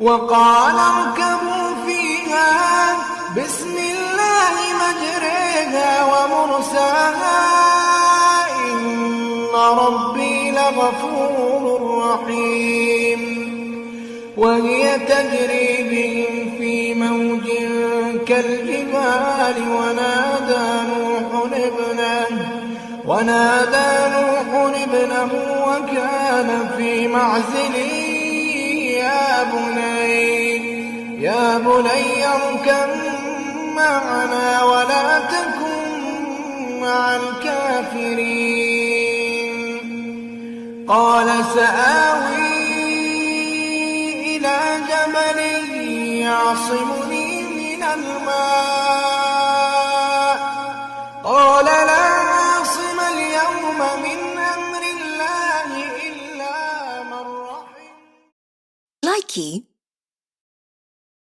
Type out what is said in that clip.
وقال اركبوا فيها بسم الله مجريها ومرساها إن ربي لغفور رحيم. وهي تجري بهم في موج كالجبال ونادى نوح ابنه وكان في معزل يا بني اركب معنا ولا تكن مع الكافرين. قال سآوي إلى جبل يعصمني من الماء قال لا عاصم اليوم من أمر الله إلا من رحم. Likey